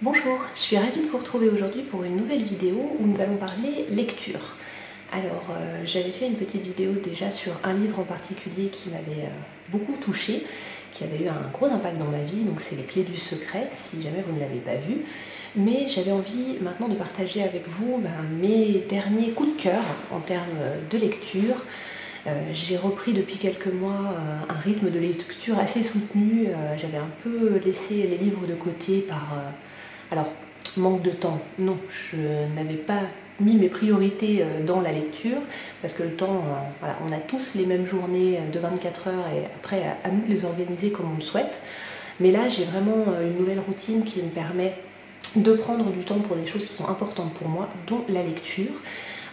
Bonjour, je suis ravie de vous retrouver aujourd'hui pour une nouvelle vidéo où nous allons parler lecture. Alors, j'avais fait une petite vidéo déjà sur un livre en particulier qui m'avait beaucoup touchée, qui avait eu un gros impact dans ma vie, donc c'est Les Clés du Secret, si jamais vous ne l'avez pas vu. Mais j'avais envie maintenant de partager avec vous mes derniers coups de cœur en termes de lecture. J'ai repris depuis quelques mois un rythme de lecture assez soutenu. J'avais un peu laissé les livres de côté par... alors, manque de temps, non, je n'avais pas mis mes priorités dans la lecture, parce que le temps, voilà, on a tous les mêmes journées de 24 heures et après à nous de les organiser comme on le souhaite. Mais là, j'ai vraiment une nouvelle routine qui me permet de prendre du temps pour des choses qui sont importantes pour moi, dont la lecture.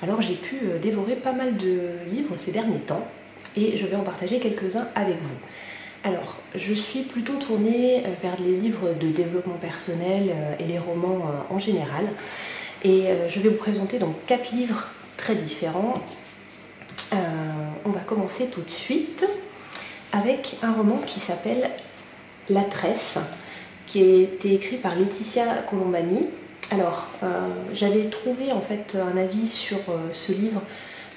Alors j'ai pu dévorer pas mal de livres ces derniers temps et je vais en partager quelques-uns avec vous. Alors, je suis plutôt tournée vers les livres de développement personnel et les romans en général. Et je vais vous présenter donc 4 livres très différents. On va commencer tout de suite avec un roman qui s'appelle La Tresse, qui a été écrit par Laetitia Colombani. Alors, j'avais trouvé en fait un avis sur ce livre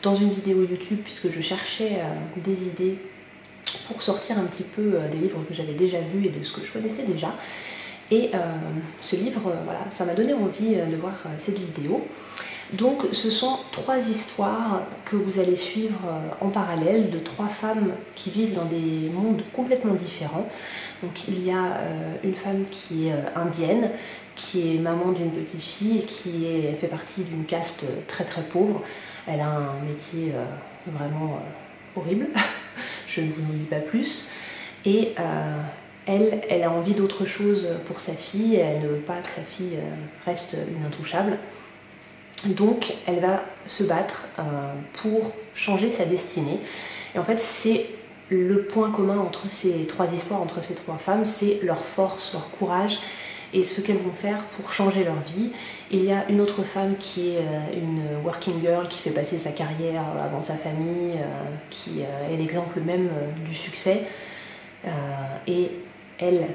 dans une vidéo YouTube puisque je cherchais des idées pour sortir un petit peu des livres que j'avais déjà vus et de ce que je connaissais déjà. Et ce livre, voilà, ça m'a donné envie de voir cette vidéo. Donc ce sont 3 histoires que vous allez suivre en parallèle de 3 femmes qui vivent dans des mondes complètement différents. Donc il y a une femme qui est indienne, qui est maman d'une petite fille et qui fait partie d'une caste très très pauvre. Elle a un métier vraiment horrible, je ne vous en dis pas plus. Et elle a envie d'autre chose pour sa fille, elle ne veut pas que sa fille reste une intouchable. Donc elle va se battre pour changer sa destinée. Et en fait c'est le point commun entre ces 3 histoires, entre ces 3 femmes, c'est leur force, leur courage et ce qu'elles vont faire pour changer leur vie. Il y a une autre femme qui est une working girl qui fait passer sa carrière avant sa famille, qui est l'exemple même du succès. Et elle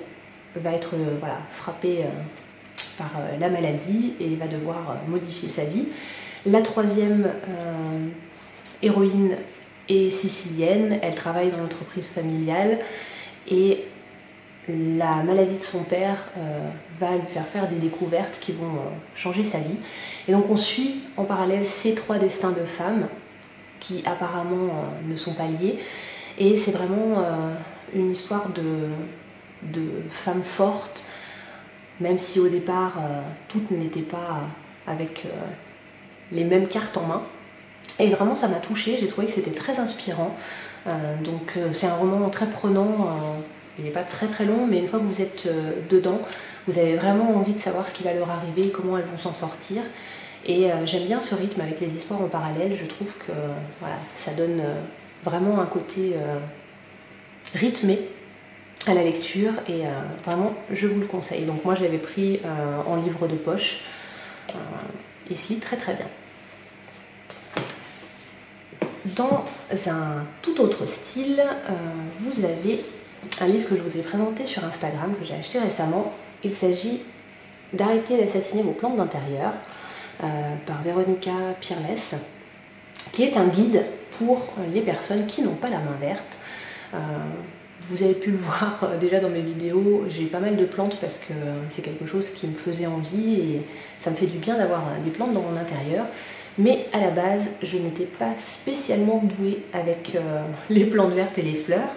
va être frappée par la maladie et va devoir modifier sa vie. La 3e héroïne est sicilienne, elle travaille dans l'entreprise familiale et la maladie de son père va lui faire des découvertes qui vont changer sa vie. Et donc on suit en parallèle ces 3 destins de femmes qui apparemment ne sont pas liés. Et c'est vraiment une histoire de femmes fortes, même si au départ toutes n'étaient pas avec les mêmes cartes en main. Et vraiment ça m'a touchée, j'ai trouvé que c'était très inspirant. Donc c'est un roman très prenant, il n'est pas très très long, mais une fois que vous êtes dedans, vous avez vraiment envie de savoir ce qui va leur arriver, comment elles vont s'en sortir. Et j'aime bien ce rythme avec les histoires en parallèle, je trouve que voilà, ça donne vraiment un côté rythmé à la lecture et vraiment je vous le conseille. Donc moi je l'avais pris en livre de poche, il se lit très très bien. Dans un tout autre style, vous avez un livre que je vous ai présenté sur Instagram, que j'ai acheté récemment. Il s'agit d'Arrêter d'assassiner vos plantes d'intérieur par Véronica Pirles, qui est un guide pour les personnes qui n'ont pas la main verte. Vous avez pu le voir déjà dans mes vidéos, j'ai pas mal de plantes parce que c'est quelque chose qui me faisait envie et ça me fait du bien d'avoir des plantes dans mon intérieur. Mais à la base, je n'étais pas spécialement douée avec les plantes vertes et les fleurs.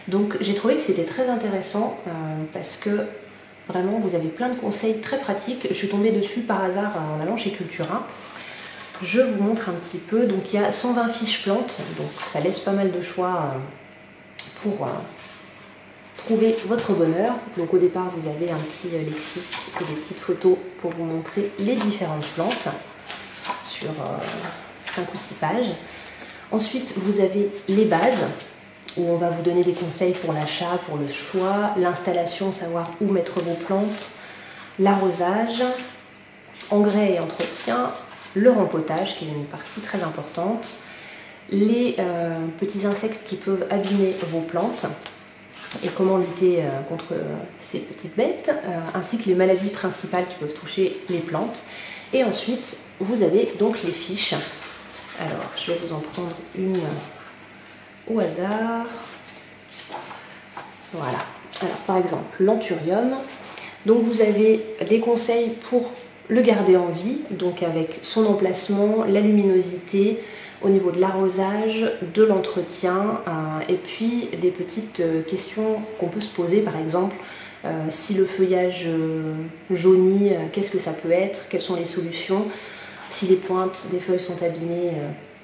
Donc j'ai trouvé que c'était très intéressant parce que vraiment vous avez plein de conseils très pratiques. Je suis tombée dessus par hasard en allant chez Cultura. Je vous montre un petit peu. Donc il y a 120 fiches plantes, donc ça laisse pas mal de choix pour trouver votre bonheur. Donc au départ vous avez un petit lexique et des petites photos pour vous montrer les différentes plantes sur 5 ou 6 pages. Ensuite vous avez les bases où on va vous donner des conseils pour l'achat, pour le choix, l'installation, savoir où mettre vos plantes, l'arrosage, engrais et entretien, le rempotage qui est une partie très importante, les petits insectes qui peuvent abîmer vos plantes, et comment lutter contre ces petites bêtes, ainsi que les maladies principales qui peuvent toucher les plantes. Et ensuite, vous avez donc les fiches. Alors, je vais vous en prendre une au hasard. Voilà. Alors, par exemple, l'anthurium. Donc, vous avez des conseils pour le garder en vie, donc avec son emplacement, la luminosité, au niveau de l'arrosage, de l'entretien, et puis des petites questions qu'on peut se poser, par exemple, si le feuillage jaunit, qu'est-ce que ça peut être, quelles sont les solutions, si les pointes des feuilles sont abîmées,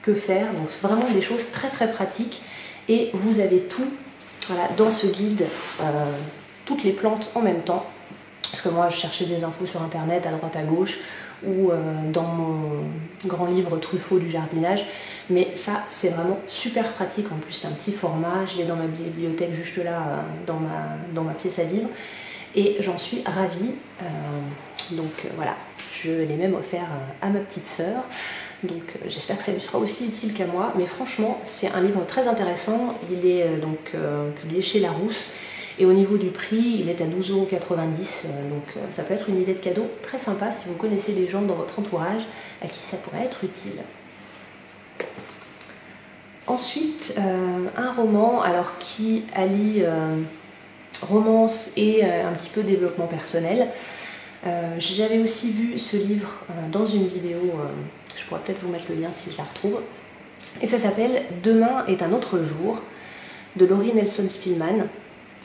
que faire. Donc c'est vraiment des choses très très pratiques, et vous avez tout, voilà, dans ce guide, toutes les plantes en même temps. Parce que moi je cherchais des infos sur internet à droite à gauche ou dans mon grand livre Truffaut du jardinage, mais ça c'est vraiment super pratique. En plus c'est un petit format, je l'ai dans ma bibliothèque juste là dans ma pièce à vivre, et j'en suis ravie. Donc voilà, je l'ai même offert à ma petite sœur, donc j'espère que ça lui sera aussi utile qu'à moi. Mais franchement c'est un livre très intéressant. Il est publié chez Larousse. Et au niveau du prix, il est à 12,90 €, donc ça peut être une idée de cadeau très sympa si vous connaissez des gens dans votre entourage à qui ça pourrait être utile. Ensuite, un roman alors, qui allie romance et un petit peu développement personnel. J'avais aussi vu ce livre dans une vidéo, je pourrais peut-être vous mettre le lien si je la retrouve, et ça s'appelle « Demain est un autre jour » de Laurie Nelson Spillman.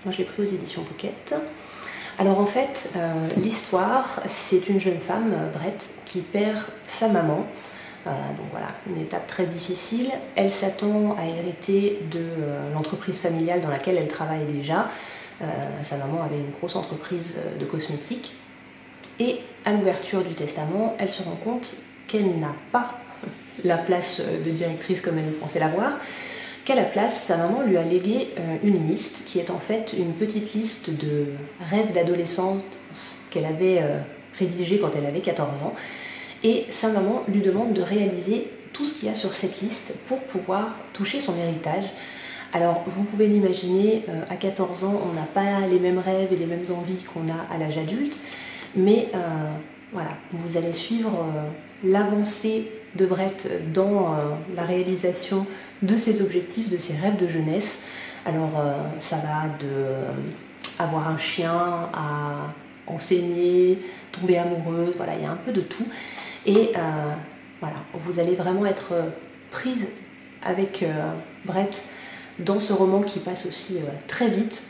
Moi je l'ai pris aux éditions Pocket. Alors en fait, l'histoire, c'est une jeune femme, Brett, qui perd sa maman. Donc voilà, une étape très difficile. Elle s'attend à hériter de l'entreprise familiale dans laquelle elle travaille déjà. Sa maman avait une grosse entreprise de cosmétiques. Et à l'ouverture du testament, elle se rend compte qu'elle n'a pas la place de directrice comme elle pensait l'avoir. Qu'à la place, sa maman lui a légué une liste qui est en fait une petite liste de rêves d'adolescente qu'elle avait rédigée quand elle avait 14 ans. Et sa maman lui demande de réaliser tout ce qu'il y a sur cette liste pour pouvoir toucher son héritage. Alors vous pouvez l'imaginer, à 14 ans on n'a pas les mêmes rêves et les mêmes envies qu'on a à l'âge adulte, mais voilà, vous allez suivre l'avancée de Brett dans la réalisation de ses objectifs, de ses rêves de jeunesse. Alors ça va de avoir un chien à enseigner, tomber amoureuse, voilà, il y a un peu de tout. Et voilà, vous allez vraiment être prise avec Brett dans ce roman qui passe aussi très vite.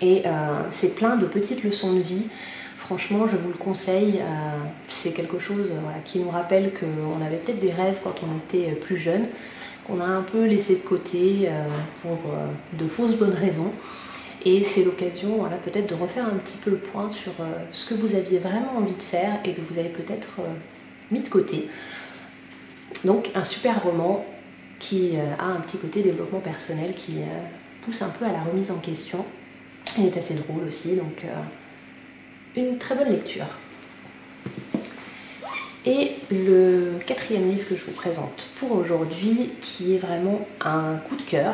Et c'est plein de petites leçons de vie. Franchement, je vous le conseille, c'est quelque chose voilà, qui nous rappelle qu'on avait peut-être des rêves quand on était plus jeune, qu'on a un peu laissé de côté pour de fausses bonnes raisons. Et c'est l'occasion voilà, peut-être de refaire un petit peu le point sur ce que vous aviez vraiment envie de faire et que vous avez peut-être mis de côté. Donc un super roman qui a un petit côté développement personnel, qui pousse un peu à la remise en question. Il est assez drôle aussi, donc une très bonne lecture. Et le quatrième livre que je vous présente pour aujourd'hui, qui est vraiment un coup de cœur,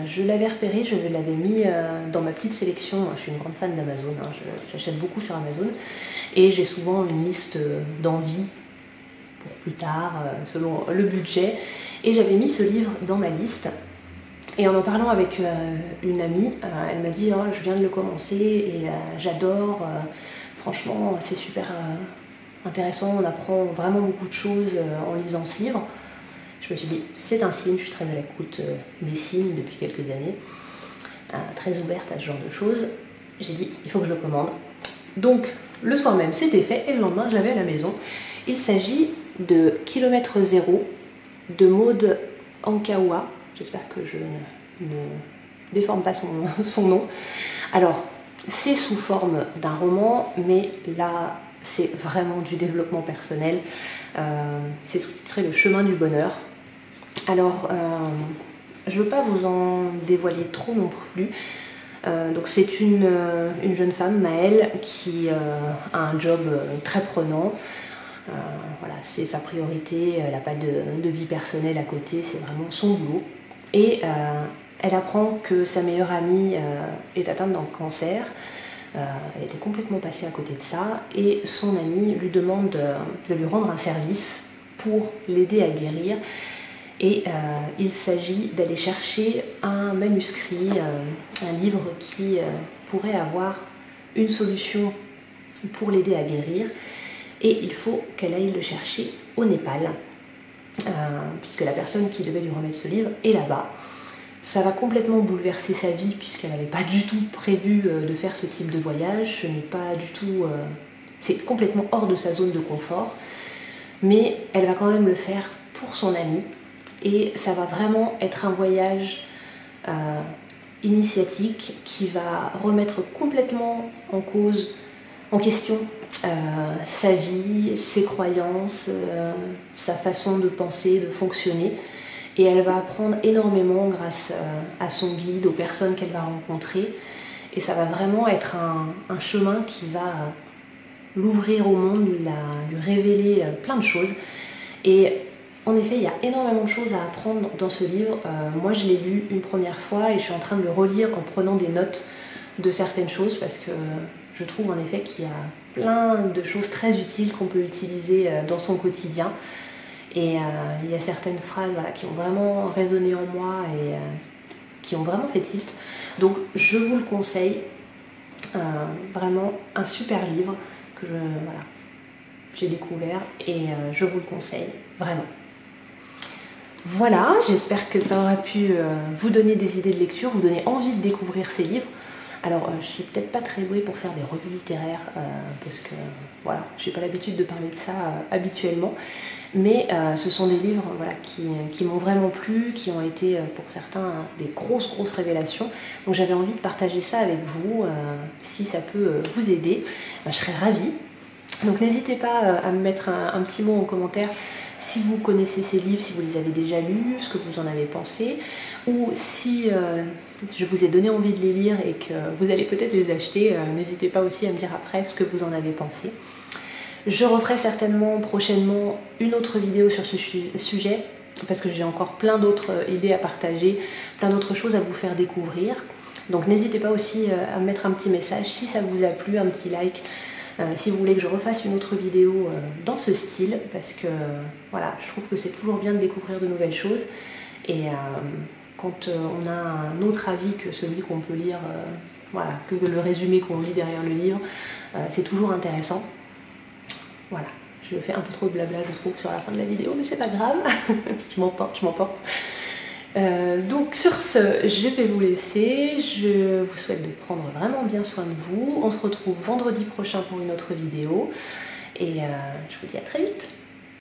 je l'avais repéré, je l'avais mis dans ma petite sélection. Je suis une grande fan d'Amazon, hein, j'achète beaucoup sur Amazon, et j'ai souvent une liste d'envies pour plus tard, selon le budget, et j'avais mis ce livre dans ma liste. Et en parlant avec une amie, elle m'a dit oh, je viens de le commencer et j'adore, franchement c'est super intéressant, on apprend vraiment beaucoup de choses en lisant ce livre. Je me suis dit c'est un signe, je suis très à l'écoute des signes depuis quelques années, très ouverte à ce genre de choses. J'ai dit il faut que je le commande. Donc le soir même c'était fait et le lendemain je l'avais à la maison. Il s'agit de Kilomètre Zéro de Maud Ankawa. J'espère que je ne déforme pas son nom. Alors, c'est sous forme d'un roman, mais là, c'est vraiment du développement personnel. C'est sous-titré Le chemin du bonheur. Alors, je ne veux pas vous en dévoiler trop non plus. Donc c'est une jeune femme, Maëlle, qui a un job très prenant. Voilà, c'est sa priorité, elle n'a pas de vie personnelle à côté, c'est vraiment son boulot. Et Elle apprend que sa meilleure amie est atteinte d'un cancer. Elle était complètement passée à côté de ça et son amie lui demande de lui rendre un service pour l'aider à guérir. Et il s'agit d'aller chercher un manuscrit, un livre qui pourrait avoir une solution pour l'aider à guérir. Et il faut qu'elle aille le chercher au Népal, puisque la personne qui devait lui remettre ce livre est là-bas. Ça va complètement bouleverser sa vie puisqu'elle n'avait pas du tout prévu de faire ce type de voyage. Ce n'est pas du tout, c'est complètement hors de sa zone de confort. Mais elle va quand même le faire pour son amie. Et ça va vraiment être un voyage initiatique qui va remettre complètement en question sa vie, ses croyances, sa façon de penser, de fonctionner. Et elle va apprendre énormément grâce à son guide, aux personnes qu'elle va rencontrer. Et ça va vraiment être un chemin qui va l'ouvrir au monde, lui révéler plein de choses. Et en effet, il y a énormément de choses à apprendre dans ce livre. Moi, je l'ai lu une première fois et je suis en train de le relire en prenant des notes de certaines choses parce que je trouve en effet qu'il y a plein de choses très utiles qu'on peut utiliser dans son quotidien. Et il y a certaines phrases qui ont vraiment résonné en moi et qui ont vraiment fait tilt. Donc je vous le conseille, vraiment un super livre que j'ai découvert et je vous le conseille vraiment. Voilà, j'espère que ça aura pu vous donner des idées de lecture, vous donner envie de découvrir ces livres. Alors, je suis peut-être pas très douée pour faire des revues littéraires parce que voilà, j'ai pas l'habitude de parler de ça habituellement. Mais ce sont des livres qui m'ont vraiment plu, qui ont été pour certains des grosses révélations. Donc j'avais envie de partager ça avec vous. Si ça peut vous aider, je serais ravie. Donc n'hésitez pas à me mettre un petit mot en commentaire si vous connaissez ces livres, si vous les avez déjà lus, ce que vous en avez pensé, ou si je vous ai donné envie de les lire et que vous allez peut-être les acheter, n'hésitez pas aussi à me dire après ce que vous en avez pensé. Je referai certainement prochainement une autre vidéo sur ce sujet, parce que j'ai encore plein d'autres idées à partager, plein d'autres choses à vous faire découvrir. Donc n'hésitez pas aussi à me mettre un petit message si ça vous a plu, un petit like, si vous voulez que je refasse une autre vidéo dans ce style, parce que voilà, je trouve que c'est toujours bien de découvrir de nouvelles choses. Et quand on a un autre avis que celui qu'on peut lire, que le résumé qu'on lit derrière le livre, c'est toujours intéressant. Voilà, je fais un peu trop de blabla je trouve sur la fin de la vidéo, mais c'est pas grave, je m'emporte. Donc sur ce, je vais vous laisser, je vous souhaite de prendre vraiment bien soin de vous. On se retrouve vendredi prochain pour une autre vidéo et je vous dis à très vite.